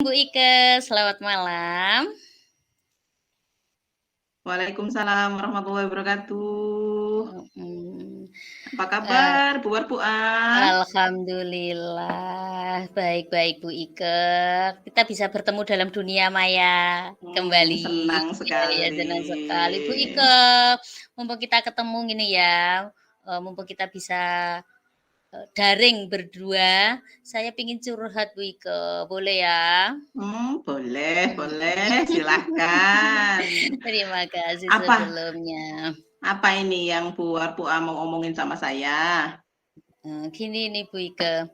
Bu Ike, selamat malam. Waalaikumsalam warahmatullahi wabarakatuh. Mhm, Apa eee, kabar, Bu Warpuah? alhamdulillah baik-baik Bu Ike. Kita bisa bertemu dalam dunia maya kembali. Senang Iya iya, sekali. senang sekali. Bu Ike, mumpung kita ketemu gini ya, mumpung kita bisa, daring berdua, saya pengen curhat Bu Ike, boleh ya? Boleh Mhm. boleh, silahkan. Terima kasih Apa sebelumnya. apa ini yang Bu Warpuah mau omongin sama saya? Gini nih Bu Ike,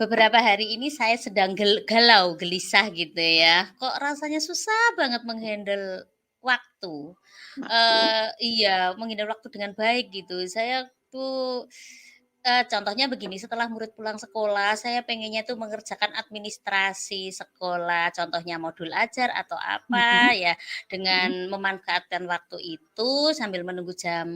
beberapa hari ini saya sedang galau, gelisah gitu ya. Kok rasanya susah banget menghandle waktu. Waktu Iya, menghandle waktu dengan baik gitu. Saya tuh, contohnya begini, setelah murid pulang sekolah, saya pengennya tuh mengerjakan administrasi sekolah, contohnya modul ajar atau apa mhm ya, mhm. dengan memanfaatkan waktu itu sambil menunggu jam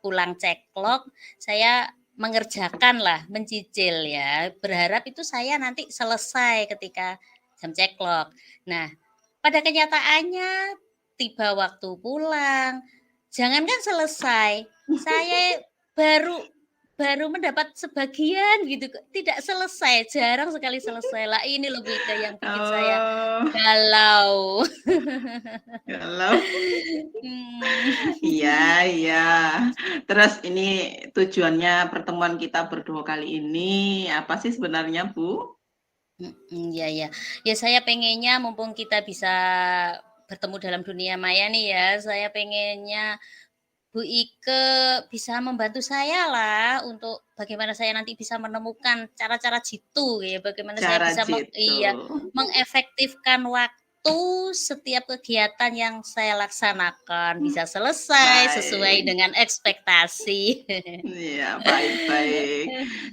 pulang ceklok, saya mengerjakanlah, mencicil ya, berharap itu saya nanti selesai ketika jam ceklok. Nah, pada kenyataannya tiba waktu pulang, jangankan selesai, saya baru baru mendapat sebagian gitu, tidak selesai, jarang sekali selesai. Lah ini lebih ke yang bikin saya Oh, galau. galau. Mmm. Iya iya. Terus ini tujuannya pertemuan kita berdua kali ini apa sih sebenarnya, Bu? Iya iya. Ya saya pengennya mumpung kita bisa bertemu dalam dunia maya nih ya, saya pengennya Bu Ike bisa membantu saya lah untuk bagaimana saya nanti bisa menemukan cara-cara jitu ya, bagaimana saya Cara bisa jitu. iya, mengefektifkan waktu setiap kegiatan yang saya laksanakan bisa selesai sesuai Baik. dengan ekspektasi. Iya, baik-baik.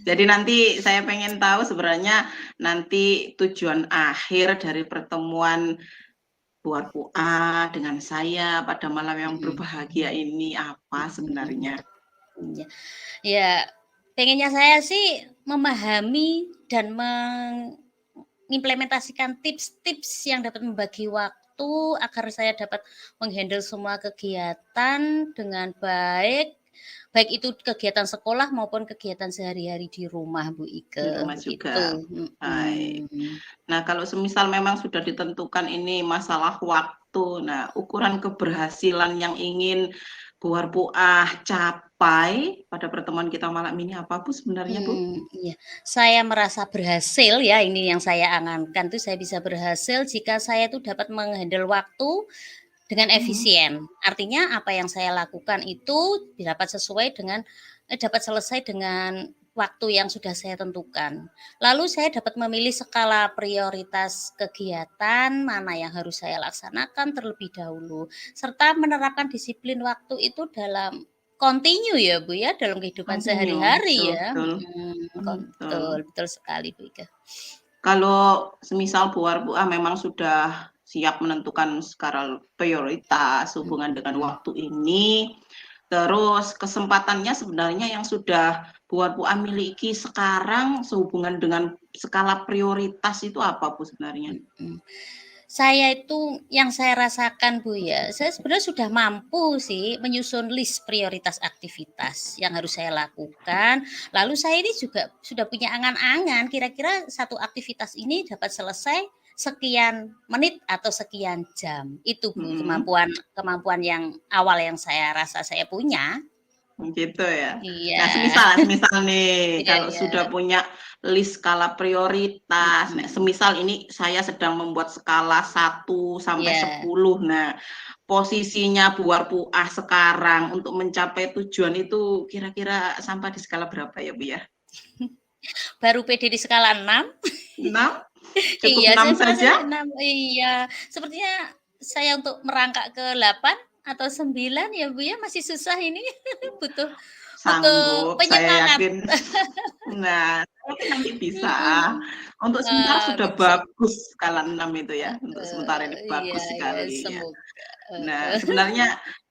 Jadi nanti saya pengen tahu sebenarnya nanti tujuan akhir dari pertemuan buat Puah dengan saya pada malam yang Mhm, berbahagia ini apa mhm, sebenarnya? iya. Ya, pengennya saya sih memahami dan mengimplementasikan tips-tips yang dapat membagi waktu agar saya dapat menghandle semua kegiatan dengan baik, baik itu kegiatan sekolah maupun kegiatan sehari-hari di rumah, Bu Di Ike, rumah begitu. juga. Baik. Mhm. Nah, kalau semisal memang sudah ditentukan ini masalah waktu, nah ukuran keberhasilan yang ingin Bu Warpuah capai pada pertemuan kita malam ini apa Bu sebenarnya, Bu? Iya. Saya merasa berhasil ya, ini yang saya angankan tuh saya bisa berhasil jika saya tuh dapat menghandle waktu dengan Mhm. efisien. Artinya apa yang saya lakukan itu dapat sesuai dengan dapat selesai dengan waktu yang sudah saya tentukan. Lalu saya dapat memilih skala prioritas kegiatan, mana yang harus saya laksanakan terlebih dahulu, serta menerapkan disiplin waktu itu dalam continue ya, Bu, ya, dalam kehidupan Continue, sehari betul ya, betul. Betul. betul betul sekali, Bu, Ika. Kalau semisal Bu Warbuah memang sudah siap menentukan skala prioritas hubungan dengan Mhm. waktu ini, terus kesempatannya sebenarnya yang sudah Bu Warbuah miliki sekarang sehubungan dengan skala prioritas itu apa Bu sebenarnya? Mhm. Saya itu yang saya rasakan, Bu, ya, saya sebenarnya sudah mampu sih menyusun list prioritas aktivitas yang harus saya lakukan. Lalu saya ini juga sudah punya angan-angan kira-kira satu aktivitas ini dapat selesai sekian menit atau sekian jam. Itu, Bu, Mhm, kemampuan kemampuan yang awal yang saya rasa saya punya. gitu ya. Iya. Nah, semisal nih Iya kalau iya. sudah punya list skala prioritas, nah Mhm. semisal ini saya sedang membuat skala 1 sampai 10. Nah, posisinya Bu Warpuah sekarang untuk mencapai tujuan itu kira-kira sampai di skala berapa ya, Bu, ya? Baru pede di skala 6. 6? Cukup Iya, 6 saya merasa saja? 6 iya. Sepertinya saya untuk merangkak ke 8 atau 9 ya, Bu, ya, masih susah ini. Butuh butuh Sanggup, saya penyemangat. yakin. Nah, saya yakin nanti bisa. Mhm. Untuk sementara sudah Bisa. bagus skala 6 itu ya, untuk sementara ini Iya bagus iya, sekali ya. semoga, Nah, heeh. sebenarnya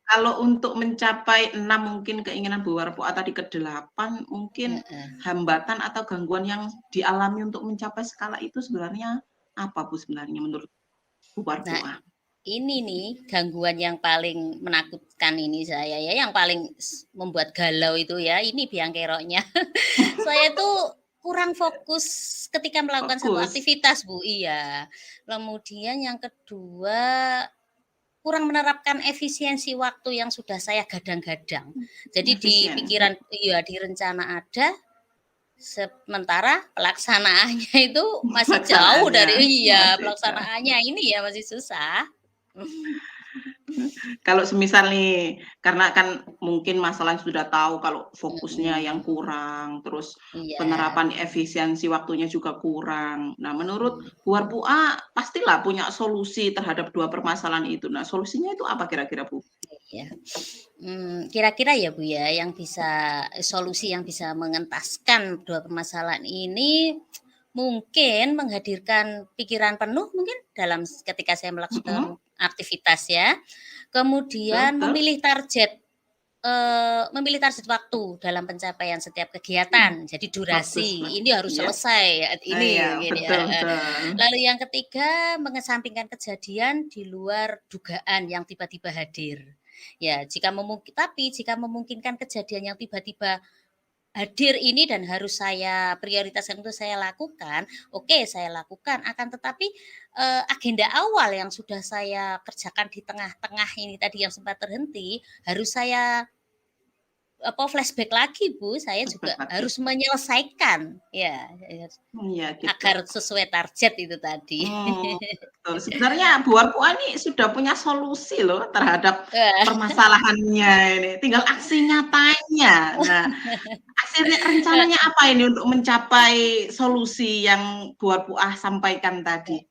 kalau untuk mencapai 6 mungkin keinginan Bu Warpuah tadi ke 8 mungkin Heeh. hambatan atau gangguan yang dialami untuk mencapai skala itu sebenarnya apa Bu sebenarnya menurut Bu Nah, Warbuah? ini nih gangguan yang paling menakutkan ini saya ya, yang paling membuat galau itu ya, ini biang keroknya. Saya tuh kurang fokus ketika melakukan satu Fokus. aktivitas, Bu, iya. Kemudian yang kedua, kurang menerapkan efisiensi waktu yang sudah saya gadang-gadang. Jadi di Efisiensi. pikiran iya, di rencana ada, sementara pelaksanaannya itu masih jauh Pelaksanaannya dari iya, masih jauh. pelaksanaannya ini ya masih susah. Kalau semisal nih, karena kan mungkin masalahnya sudah tahu kalau fokusnya yang Mhm, kurang, terus iya, penerapan efisiensi waktunya juga kurang. Nah, menurut mhm, Bu Warbuah pastilah punya solusi terhadap 2 permasalahan itu. Nah, solusinya itu apa kira-kira, Bu? iya. Kira-kira ya, Bu, ya, yang bisa solusi yang bisa mengentaskan 2 permasalahan ini, mungkin menghadirkan pikiran penuh mungkin dalam ketika saya Mhm, melakukan aktivitas ya. betul Kemudian betul. memilih target waktu dalam pencapaian setiap Mmm, kegiatan. Jadi bagus durasi, ini bagus, harus iya. selesai saat Oh iya, ini, gini, betul heeh. betul. Lalu yang ketiga, mengesampingkan kejadian di luar dugaan yang tiba-tiba hadir. Ya, jika memungkinkan kejadian yang tiba-tiba hadir ini dan harus saya prioritaskan untuk saya lakukan, oke saya lakukan. Akan tetapi, agenda awal yang sudah saya kerjakan di tengah-tengah ini tadi yang sempat terhenti, harus saya flashback lagi, Bu. Saya Flashback juga lagi. harus menyelesaikan, ya, Iya gitu. agar sesuai target itu tadi. Betul. Sebenarnya Bu Warpuan ini sudah punya solusi loh terhadap Wah. permasalahannya ini, tinggal aksi nyatanya. Nah, rencananya apa ini untuk mencapai solusi yang Bu Warpuah sampaikan tadi?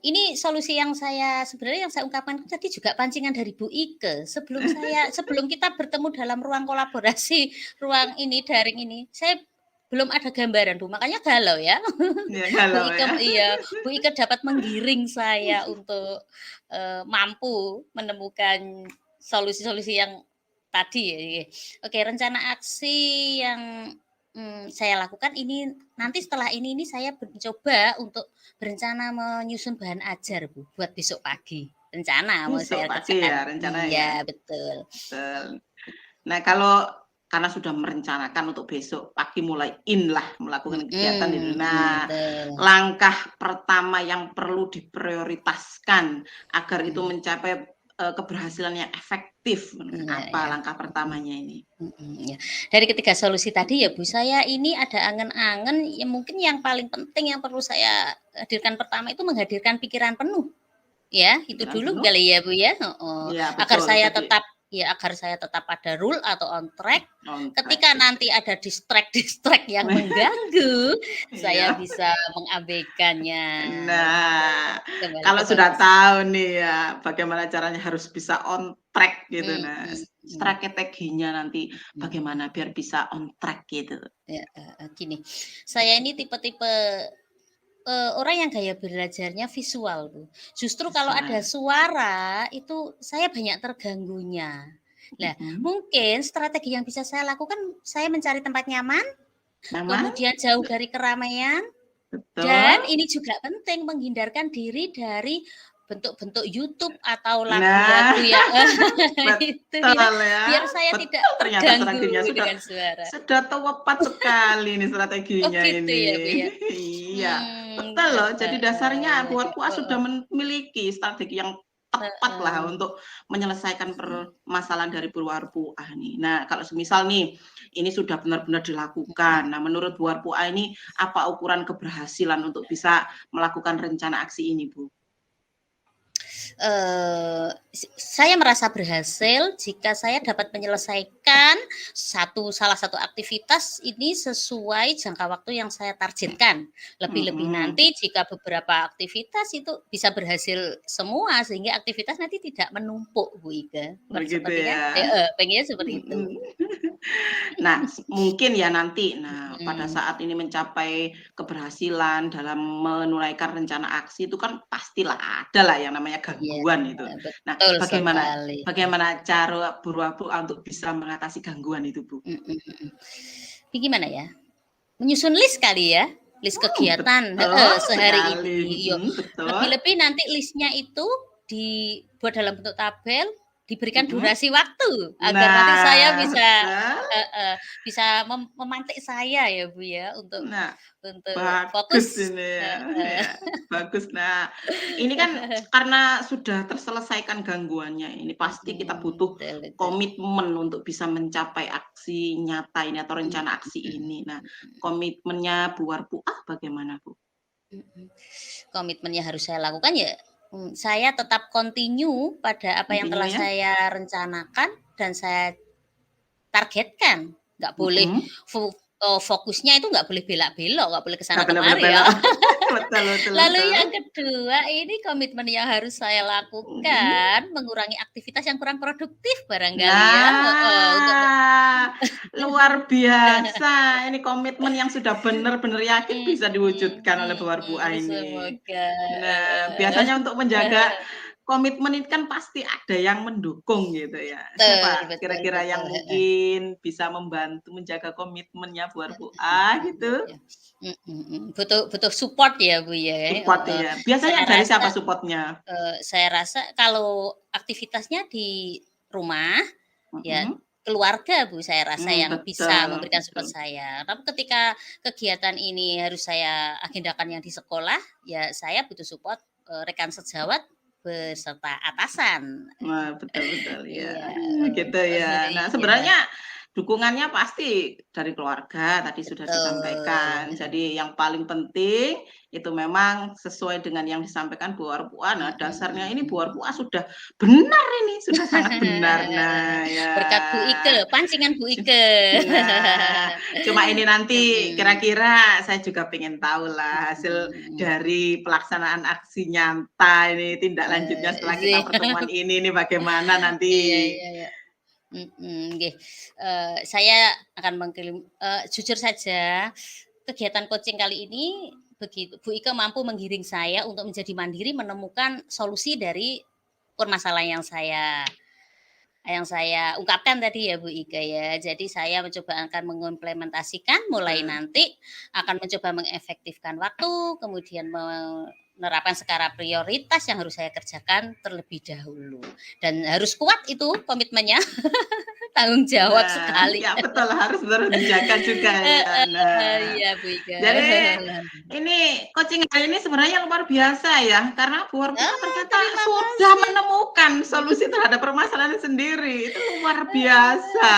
Ini solusi yang sebenarnya yang saya ungkapkan tadi juga pancingan dari Bu Ike. Sebelum kita bertemu dalam ruang kolaborasi, ruang ini, daring ini, saya belum ada gambaran, Bu, makanya galau ya. Ya Bu galau Ike ya. iya, Bu Ike dapat menggiring saya untuk, mampu menemukan solusi-solusi yang tadi ya, iya. Oke, rencana aksi yang, saya lakukan ini nanti setelah ini saya mencoba untuk berencana menyusun bahan ajar, Bu, buat besok pagi. Rencana mau Besok saya pagi kerjakan. ya rencananya ya? Iya, betul. Betul. Nah, kalau karena sudah merencanakan untuk besok pagi mulai in lah melakukan kegiatan itu. Nah, Betul. langkah pertama yang perlu diprioritaskan agar itu Mhm, mencapai, keberhasilan yang efektif, iya, apa iya. langkah Mhm. pertamanya ini? Iya. Dari ketiga solusi tadi ya, Bu, saya ini ada angen-angen yang mungkin yang paling penting yang perlu saya hadirkan pertama itu menghadirkan pikiran penuh, ya, itu Pikiran dulu penuh? kali ya, Bu, ya? Heeh. Iya Agar betul, saya jadi tetap ya, agar saya tetap pada rule atau on track, on track ketika gitu. nanti ada distract-distract yang mengganggu, saya Iya. bisa mengabaikannya, gitu. Nah, Kembali kalau ke sudah fokus. tahu nih ya, bagaimana caranya harus bisa on track gitu. Mhm, Nah, mhm, strateginya nanti mhm. bagaimana biar bisa on track gitu? Ya, gini, saya ini tipe-tipe, orang yang gaya belajarnya visual, Bu. Justru kalau ada Visual. suara, itu saya banyak terganggunya. Lah, Mhm. mungkin strategi yang bisa saya lakukan, saya mencari tempat nyaman, Nyaman, kemudian jauh dari keramaian, dan betul. ini juga penting menghindarkan diri dari bentuk-bentuk YouTube atau Nah, lagu-lagu yang itu ya, betul ya, biar saya tidak betul ternyata terganggu strateginya dengan suara. sudah tepat sekali nih Oh strateginya gitu ini. ya, Bu, ya? Iya, betul loh. Jadi dasarnya Jadi Buat Puas sudah memiliki strategi yang tepat lah heeh, untuk menyelesaikan mhm, permasalahan dari Buarpuah nih. Nah, kalau semisal nih, ini sudah benar-benar mhm. dilakukan. Nah, menurut Buarpuah ini apa ukuran keberhasilan untuk bisa melakukan rencana aksi ini, Bu? Saya merasa berhasil jika saya dapat menyelesaikan salah satu aktivitas ini sesuai jangka waktu yang saya targetkan. Lebih-lebih Mhm. nanti jika beberapa aktivitas itu bisa berhasil semua sehingga aktivitas nanti tidak menumpuk, Bu Ika. Begitu Sepertinya ya. heeh, pengennya seperti itu. Mhm. Nah, mungkin ya nanti, nah pada Mhm, saat ini mencapai keberhasilan dalam menunaikan rencana aksi itu kan pastilah ada lah yang namanya iya, gangguan itu. Nah, betul bagaimana sekali. bagaimana cara Purwapuak untuk bisa mengatasi gangguan itu, Bu? Mhm, mhm. Ini gimana ya, menyusun list kali ya? list kegiatan betul sehari sekali. ini. Yo, Betul. lebih-lebih nanti listnya itu dibuat dalam bentuk tabel, diberikan Mhm. durasi waktu agar nanti saya Nah, bisa betul. bisa memantik saya ya, Bu, ya, untuk Nah, bagus fokus ini ya, heeh. ya, bagus. Nah, ini kan karena sudah terselesaikan gangguannya, ini pasti kita butuh Betul betul. komitmen untuk bisa mencapai aksi nyata ini atau Mhm rencana aksi mhm ini. Nah, mhm komitmennya Bu Warpuah bagaimana, Bu? mhm. Komitmen yang harus saya lakukan ya, saya tetap continue pada apa yang Continue telah ya? saya rencanakan dan saya targetkan. Nggak boleh Mhm. fokusnya itu nggak boleh belak-belok, nggak boleh ke sana Nggak benar-benar kemari ya. belok. Betul betul Lalu betul. yang kedua, ini komitmen yang harus saya Mhm. lakukan, mengurangi aktivitas yang kurang produktif barangkali ya, heeh, untuk Nah, luar biasa. Ini komitmen yang sudah benar-benar yakin bisa diwujudkan oleh Bu Warbuah ini. semoga, Nah, biasanya untuk menjaga komitmen itu kan pasti ada yang mendukung gitu ya. betul Siapa betul kira-kira betul, yang heeh. mungkin bisa membantu menjaga komitmennya Bu Warbuah gitu? Iya. Butuh butuh support ya, Bu, ya, Support heeh. ya. Biasanya Saya dari rasa siapa supportnya? saya rasa kalau aktivitasnya di rumah, ya Mhm. keluarga, Bu, saya rasa yang bisa Betul memberikan betul. support saya. Tapi ketika kegiatan ini harus saya agendakan yang di sekolah, ya saya butuh support, rekan sejawat beserta atasan. Wah, betul betul, ya, Iya, gitu ya. Nah, iya, sebenarnya dukungannya pasti dari keluarga, tadi sudah disampaikan. betul. Jadi yang paling penting itu memang sesuai dengan yang disampaikan Bu Warpuan. Nah, dasarnya ini Bu Mhm. Warpuan sudah benar ini, sudah sangat benar. Nah, ya. Berkat Bu Ike, pancingan Bu Ike. Nah, cuma ini nanti Mhm, kira-kira saya juga pengen tahu lah hasil mhm, dari pelaksanaan aksi nyata ini, tindak lanjutnya setelah kita siap. pertemuan ini bagaimana nanti? Iya iya iya, nggih, saya akan jujur saja, kegiatan coaching kali ini begitu Bu Ike mampu menggiring saya untuk menjadi mandiri menemukan solusi dari permasalahan yang saya ungkapkan tadi ya Bu Ika ya. Jadi saya mencoba akan mengimplementasikan mulai Betul. nanti akan mencoba mengefektifkan waktu, kemudian menerapkan skala prioritas yang harus saya kerjakan terlebih dahulu. Dan harus kuat itu komitmennya, tanggung jawab Nah, sekali. ya betul harus terus dijaga juga ya. Nah, Iya Bu Ika. jadi ini coaching hari ini sebenarnya luar biasa ya, karena Bu Warpuha ternyata Terima sudah kasih. menemukan solusi terhadap permasalahan sendiri, itu luar biasa.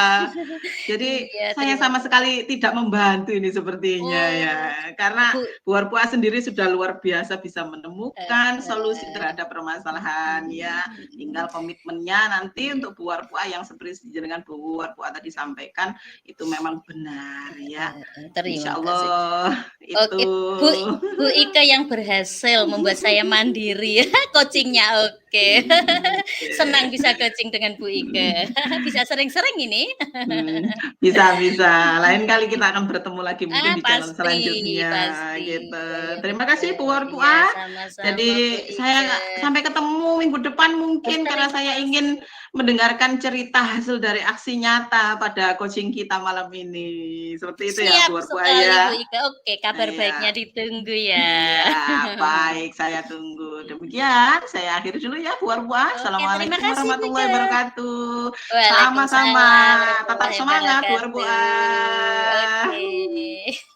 Jadi Iya, saya terima sama kasih. sekali tidak membantu ini sepertinya ya, Oh, karena Bu Bu Warpuha sendiri sudah luar biasa bisa menemukan solusi heeh. terhadap permasalahan ya. Mhm. Tinggal komitmennya nanti untuk Bu Warpuha yang seperti dengan Bu Warpuha tadi sampaikan itu memang benar ya. Terima Insya kasih. Allah Oke, itu. Bu Bu Ika yang berhasil membuat saya mandiri coaching-nya, oke. Senang bisa coaching dengan Bu Ika. Bisa sering-sering ini. Hmm, bisa bisa. Lain kali kita akan bertemu lagi mungkin di channel Pasti selanjutnya pasti. gitu. Iya iya, Terima kasih Bu betul. Iya, Warpuah. sama-sama Bu Jadi saya Ika. sampai ketemu minggu depan mungkin karena Terima saya ingin kasih. mendengarkan cerita hasil dari aksi nyata pada coaching kita malam ini. Seperti itu ya Siap Bu Warpuah sekali Bu ya. Ika. Oke, kabar baiknya Iya. ditunggu ya. Iya, baik, saya tunggu. Demikian, saya akhiri dulu ya, Bu Warbuah. Oke, terima Assalamualaikum kasih Bu warahmatullahi Ika. wabarakatuh. Sama-sama. Waalaikumsalam Tetap warahmatullahi semangat, Bu wabarakatuh. Warbuah. Oke.